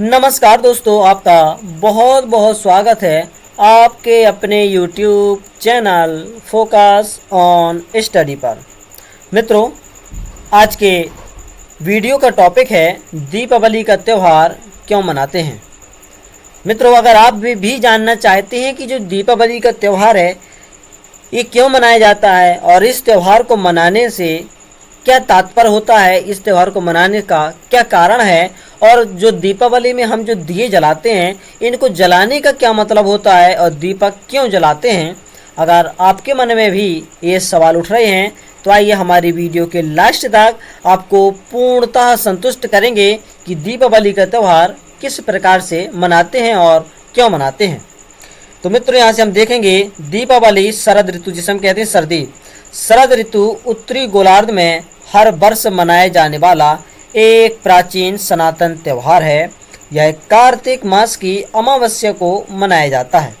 नमस्कार दोस्तों, आपका बहुत बहुत स्वागत है आपके अपने YouTube channel focus on study पर। मित्रों, आज के वीडियो का टॉपिक है दीपावली का त्यौहार क्यों मनाते हैं। मित्रों, अगर आप भी जानना चाहते हैं कि जो दीपावली का त्यौहार है ये क्यों मनाया जाता है और इस त्यौहार को मनाने से क्या तात्पर्य होता है, इस त्यौहार को मनाने का क्या कारण है और जो दीपावली में हम जो दिए जलाते हैं इनको जलाने का क्या मतलब होता है और दीपक क्यों जलाते हैं, अगर आपके मन में भी ये सवाल उठ रहे हैं तो आइए हमारी वीडियो के लास्ट तक आपको पूर्णतः संतुष्ट करेंगे कि दीपावली का त्यौहार किस प्रकार से मनाते हैं और क्यों मनाते हैं। तो मित्रों, यहाँ से हम देखेंगे दीपावली शरद ऋतु, जिसे हम कहते हैं सर्दी, शरद ऋतु उत्तरी गोलार्ध में हर वर्ष मनाए जाने वाला एक प्राचीन सनातन त्यौहार है। यह कार्तिक मास की अमावस्या को मनाया जाता है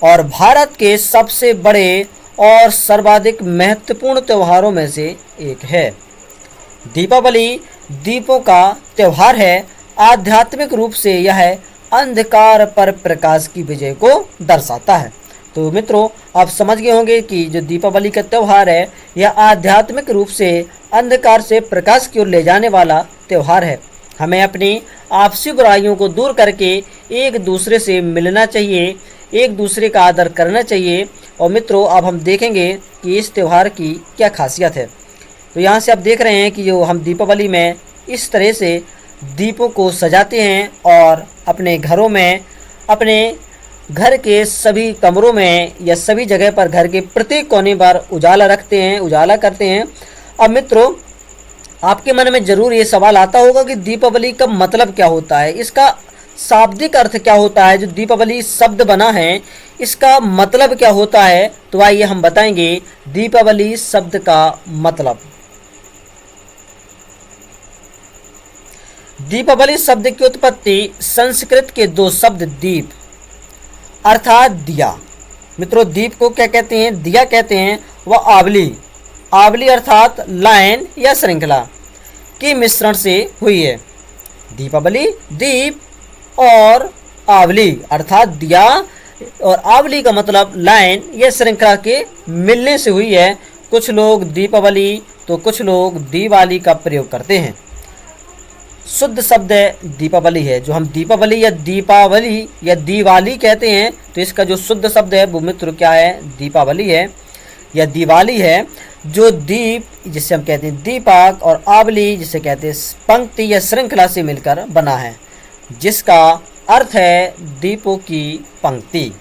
और भारत के सबसे बड़े और सर्वाधिक महत्वपूर्ण त्योहारों में से एक है। दीपावली दीपों का त्यौहार है। आध्यात्मिक रूप से यह अंधकार पर प्रकाश की विजय को दर्शाता है। तो मित्रों, आप समझ गए होंगे कि जो दीपावली का त्यौहार है यह आध्यात्मिक रूप से अंधकार से प्रकाश की ओर ले जाने वाला त्यौहार है। हमें अपनी आपसी बुराइयों को दूर करके एक दूसरे से मिलना चाहिए, एक दूसरे का आदर करना चाहिए। और मित्रों, अब हम देखेंगे कि इस त्यौहार की क्या खासियत है। तो यहाँ से आप देख रहे हैं कि जो हम दीपावली में इस तरह से दीपों को सजाते हैं और अपने घरों में, अपने घर के सभी कमरों में या सभी जगह पर, घर के प्रत्येक कोने पर उजाला रखते हैं, उजाला करते हैं। अब मित्रों, आपके मन में जरूर ये सवाल आता होगा कि दीपावली का मतलब क्या होता है, इसका शाब्दिक अर्थ क्या होता है, जो दीपावली शब्द बना है इसका मतलब क्या होता है। तो आइए हम बताएंगे दीपावली शब्द का मतलब। दीपावली शब्द की उत्पत्ति संस्कृत के दो शब्द दीप अर्थात दिया। मित्रों, दीप को क्या कहते हैं? दिया कहते हैं। वह आवली, आवली अर्थात लाइन या श्रृंखला के मिश्रण से हुई है। दीपावली दीप और आवली अर्थात दिया और आवली का मतलब लाइन या श्रृंखला के मिलने से हुई है। कुछ लोग दीपावली तो कुछ लोग दिवाली का प्रयोग करते हैं। शुद्ध शब्द दीपावली है। जो हम दीपावली या दीपावली या दिवाली कहते हैं तो इसका जो शुद्ध शब्द है वो मित्र क्या है? दीपावली है या दिवाली है। जो दीप जिसे हम कहते हैं दीपक और आवली जिसे कहते हैं पंक्ति या श्रृंखला से मिलकर बना है, जिसका अर्थ है दीपों की पंक्ति।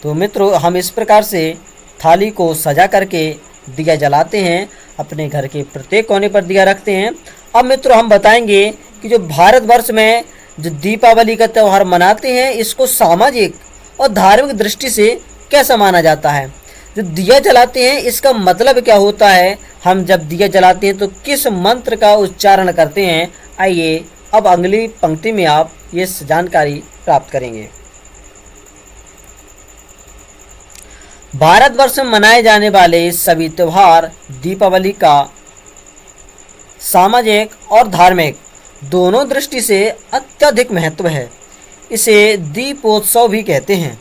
तो मित्रों, हम इस प्रकार से थाली को सजा करके दिया जलाते हैं, अपने घर के प्रत्येक कोने पर दिया रखते हैं। अब मित्रों, हम बताएंगे कि जो भारतवर्ष में जो दीपावली का त्यौहार मनाते हैं इसको सामाजिक और धार्मिक दृष्टि से कैसा माना जाता है। जो दिया जलाते हैं इसका मतलब क्या होता है, हम जब दिया जलाते हैं तो किस मंत्र का उच्चारण करते हैं। आइए अब अगली पंक्ति में आप ये जानकारी प्राप्त करेंगे। भारतवर्ष में मनाए जाने वाले सभी त्यौहार दीपावली का सामाजिक और धार्मिक दोनों दृष्टि से अत्यधिक महत्व है। इसे दीपोत्सव भी कहते हैं।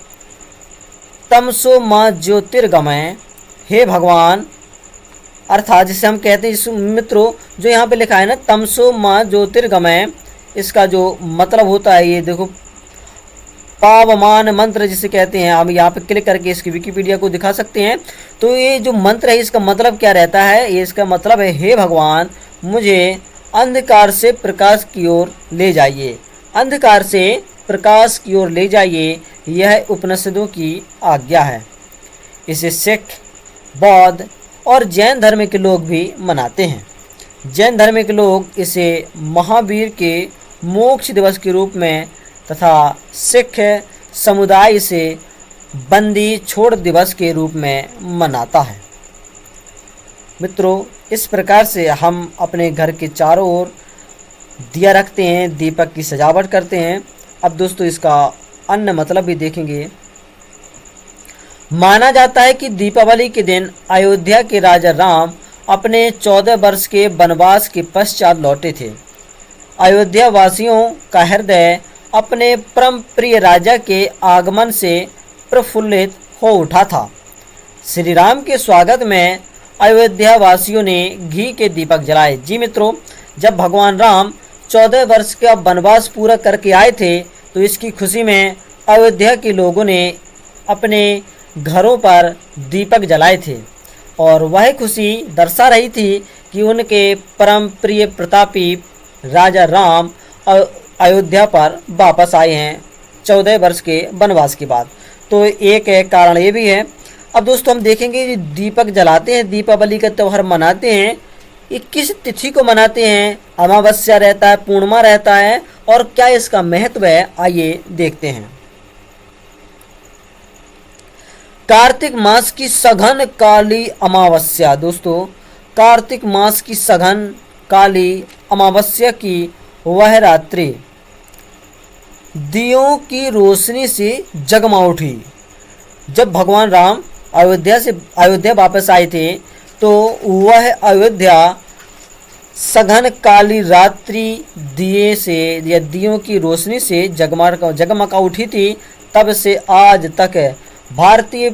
तमसो मां ज्योतिर्गमय, हे भगवान, अर्थात जिसे हम कहते हैं मित्रों, जो यहाँ पे लिखा है ना तमसो मां ज्योतिर्गमय, इसका जो मतलब होता है ये देखो, पावमान मंत्र जिसे कहते हैं। हम यहाँ पे क्लिक करके इसकी विकिपीडिया को दिखा सकते हैं। तो ये जो मंत्र है इसका मतलब क्या रहता है? ये इसका मतलब है, हे भगवान, मुझे अंधकार से प्रकाश की ओर ले जाइए, अंधकार से प्रकाश की ओर ले जाइए। यह उपनिषदों की आज्ञा है। इसे सिख, बौद्ध और जैन धर्म के लोग भी मनाते हैं। जैन धर्म के लोग इसे महावीर के मोक्ष दिवस के रूप में तथा सिख समुदाय इसे बंदी छोड़ दिवस के रूप में मनाता है। मित्रों, इस प्रकार से हम अपने घर के चारों ओर दिया रखते हैं, दीपक की सजावट करते हैं। अब दोस्तों, इसका अन्य मतलब भी देखेंगे। माना जाता है कि दीपावली के दिन अयोध्या के राजा राम अपने 14 वर्ष के वनवास के पश्चात लौटे थे। अयोध्या वासियों का हृदय अपने परम प्रिय राजा के आगमन से प्रफुल्लित हो उठा था। श्री राम के स्वागत में अयोध्या वासियों ने घी के दीपक जलाए। जी मित्रों, जब भगवान राम 14 वर्ष का वनवास पूरा करके आए थे तो इसकी खुशी में अयोध्या के लोगों ने अपने घरों पर दीपक जलाए थे और वह खुशी दर्शा रही थी कि उनके परम प्रिय प्रतापी राजा राम अयोध्या पर वापस आए हैं 14 वर्ष के वनवास के बाद। तो एक कारण ये भी है। अब दोस्तों हम देखेंगे कि दीपक जलाते हैं, दीपावली का त्यौहार मनाते हैं, ये किस तिथि को मनाते हैं? अमावस्या रहता है, पूर्णिमा रहता है, और क्या इसका महत्व है, आइए देखते हैं। कार्तिक मास की सघन काली अमावस्या। दोस्तों, कार्तिक मास की सघन काली अमावस्या की वह रात्रि दियों की रोशनी से जगमा उठी। जब भगवान राम अयोध्या वापस आए थे तो वह अयोध्या सघन काली रात्रि दिए से या दियों की रोशनी से जगमगा उठी थी। तब से आज तक भारतीय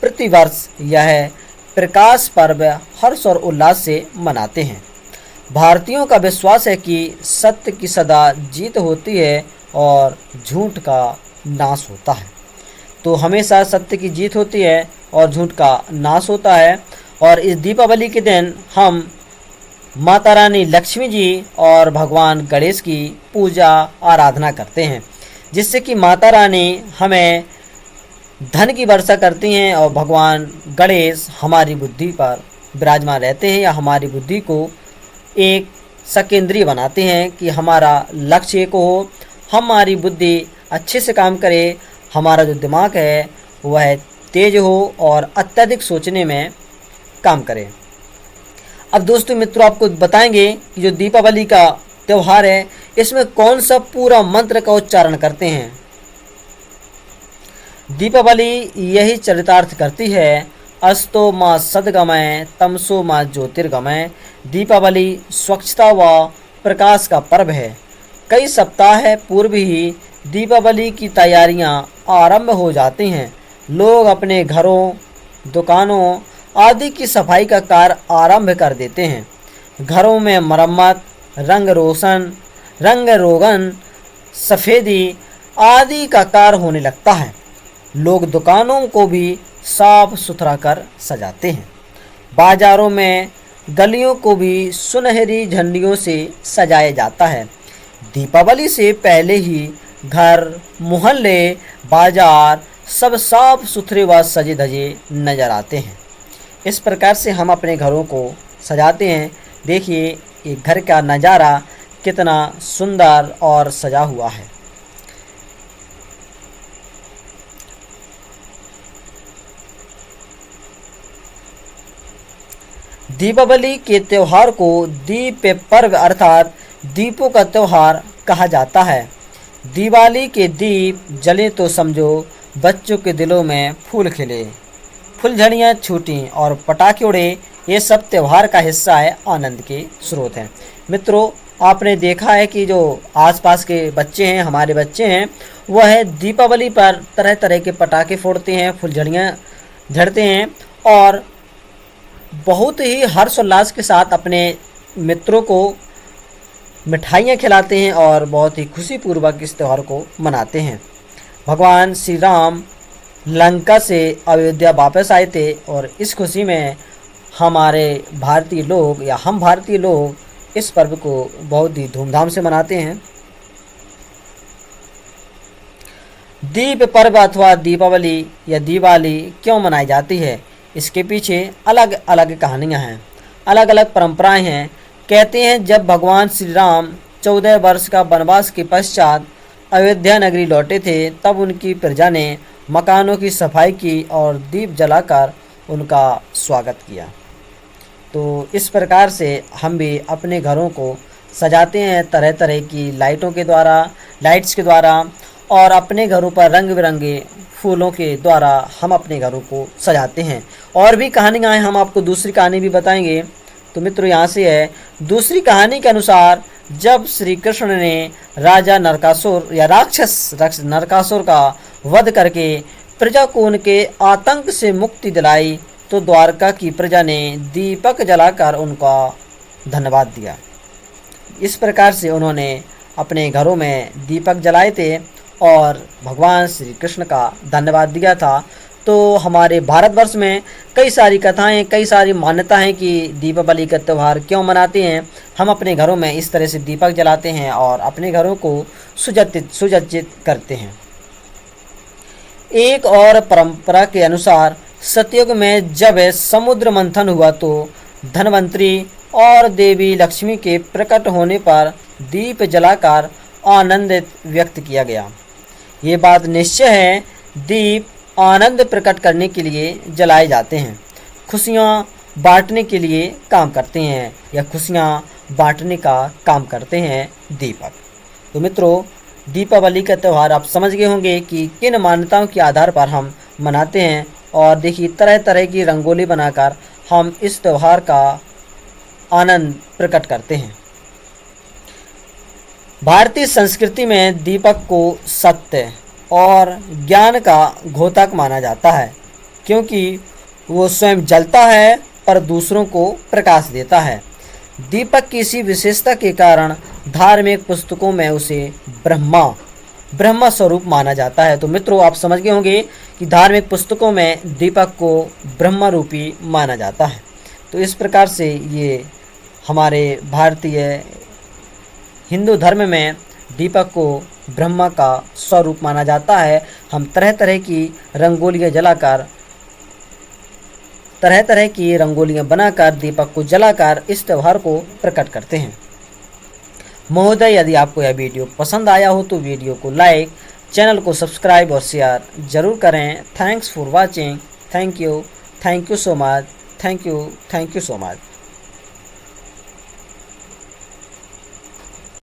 प्रतिवर्ष यह प्रकाश पर्व हर्ष और उल्लास से मनाते हैं। भारतीयों का विश्वास है कि सत्य की सदा जीत होती है और झूठ का नाश होता है। तो हमेशा सत्य की जीत होती है और झूठ का नाश होता है। और इस दीपावली के दिन हम माता रानी लक्ष्मी जी और भगवान गणेश की पूजा आराधना करते हैं, जिससे कि माता रानी हमें धन की वर्षा करती हैं और भगवान गणेश हमारी बुद्धि पर विराजमान रहते हैं या हमारी बुद्धि को एक सकेंद्रीय बनाते हैं कि हमारा लक्ष्य एक हो, हमारी बुद्धि अच्छे से काम करे, हमारा जो दिमाग है वह तेज हो और अत्यधिक सोचने में काम करे। अब दोस्तों मित्रों, आपको बताएंगे कि जो दीपावली का त्यौहार है इसमें कौन सा पूरा मंत्र का उच्चारण करते हैं। दीपावली यही चरितार्थ करती है, अस्तो माँ सद्गमय तमसो माँ ज्योतिर्गमय। दीपावली स्वच्छता व प्रकाश का पर्व है। कई सप्ताह पूर्व ही दीपावली की तैयारियां आरंभ हो जाती हैं। लोग अपने घरों, दुकानों आदि की सफाई का कार्य आरंभ कर देते हैं। घरों में मरम्मत, रंग रोगन, सफ़ेदी आदि का कार्य होने लगता है। लोग दुकानों को भी साफ सुथरा कर सजाते हैं। बाजारों में गलियों को भी सुनहरी झंडियों से सजाया जाता है। दीपावली से पहले ही घर, मोहल्ले, बाजार सब साफ सुथरे व सजे धजे नजर आते हैं। इस प्रकार से हम अपने घरों को सजाते हैं। देखिए ये घर का नज़ारा कितना सुंदर और सजा हुआ है। दीपावली के त्यौहार को दीप पर्व अर्थात दीपों का त्यौहार कहा जाता है। दिवाली के दीप जले तो समझो बच्चों के दिलों में फूल खिले, फुलझड़ियाँ छूटी और पटाखे उड़े। ये सब त्यौहार का हिस्सा है, आनंद के स्रोत हैं। मित्रों, आपने देखा है कि जो आसपास के बच्चे हैं, हमारे बच्चे हैं, वह दीपावली पर तरह तरह के पटाखे फोड़ते हैं, फुलझड़ियाँ झड़ते हैं और बहुत ही हर्षोल्लास के साथ अपने मित्रों को मिठाइयाँ खिलाते हैं और बहुत ही खुशीपूर्वक इस त्यौहार को मनाते हैं। भगवान श्री राम लंका से अयोध्या वापस आए थे और इस खुशी में हमारे भारतीय लोग या हम भारतीय लोग इस पर्व को बहुत ही धूमधाम से मनाते हैं। दीप पर्व अथवा दीपावली या दिवाली क्यों मनाई जाती है, इसके पीछे अलग अलग कहानियाँ हैं, अलग अलग परंपराएं हैं। कहते हैं जब भगवान श्री राम 14 वर्ष का वनवास के पश्चात अयोध्या नगरी लौटे थे तब उनकी प्रजा ने मकानों की सफाई की और दीप जलाकर उनका स्वागत किया। तो इस प्रकार से हम भी अपने घरों को सजाते हैं तरह तरह की लाइट्स के द्वारा और अपने घरों पर रंग बिरंगे फूलों के द्वारा हम अपने घरों को सजाते हैं। और भी कहानियाँ हैं, हम आपको दूसरी कहानी भी बताएंगे। तो मित्रों, यहाँ से है दूसरी कहानी के अनुसार जब श्री कृष्ण ने राजा नरकासुर या राक्षस नरकासुर का वध करके प्रजा को उनके आतंक से मुक्ति दिलाई, तो द्वारका की प्रजा ने दीपक जलाकर उनका धन्यवाद दिया। इस प्रकार से उन्होंने अपने घरों में दीपक जलाए थे और भगवान श्री कृष्ण का धन्यवाद दिया था। तो हमारे भारतवर्ष में कई सारी कथाएं, कई सारी मान्यता हैं कि दीपावली का त्यौहार क्यों मनाते हैं। हम अपने घरों में इस तरह से दीपक जलाते हैं और अपने घरों को सुसज्जित करते हैं। एक और परंपरा के अनुसार सतयुग में जब समुद्र मंथन हुआ तो धनवंतरी और देवी लक्ष्मी के प्रकट होने पर दीप जलाकर आनंद व्यक्त किया गया। ये बात निश्चय है, दीप आनंद प्रकट करने के लिए जलाए जाते हैं, खुशियाँ बांटने के लिए काम करते हैं, या खुशियाँ बांटने का काम करते हैं दीपक। तो मित्रों, दीपावली का त्यौहार आप समझ गए होंगे कि किन मान्यताओं के आधार पर हम मनाते हैं। और देखिए, तरह तरह की रंगोली बनाकर हम इस त्यौहार का आनंद प्रकट करते हैं। भारतीय संस्कृति में दीपक को सत्य और ज्ञान का द्योतक माना जाता है, क्योंकि वो स्वयं जलता है पर दूसरों को प्रकाश देता है। दीपक की इसी विशेषता के कारण धार्मिक पुस्तकों में उसे ब्रह्मा स्वरूप माना जाता है। तो मित्रों, आप समझ गए होंगे कि धार्मिक पुस्तकों में दीपक को ब्रह्मा रूपी माना जाता है। तो इस प्रकार से ये हमारे भारतीय हिंदू धर्म में दीपक को ब्रह्मा का स्वरूप माना जाता है। हम तरह तरह की रंगोलियाँ जलाकर, तरह तरह की रंगोलियाँ बनाकर, दीपक को जलाकर इस त्यौहार को प्रकट करते हैं। महोदय, यदि आपको यह वीडियो पसंद आया हो तो वीडियो को लाइक, चैनल को सब्सक्राइब और शेयर जरूर करें। Thanks for watching. Thank you so much. Thank you so much.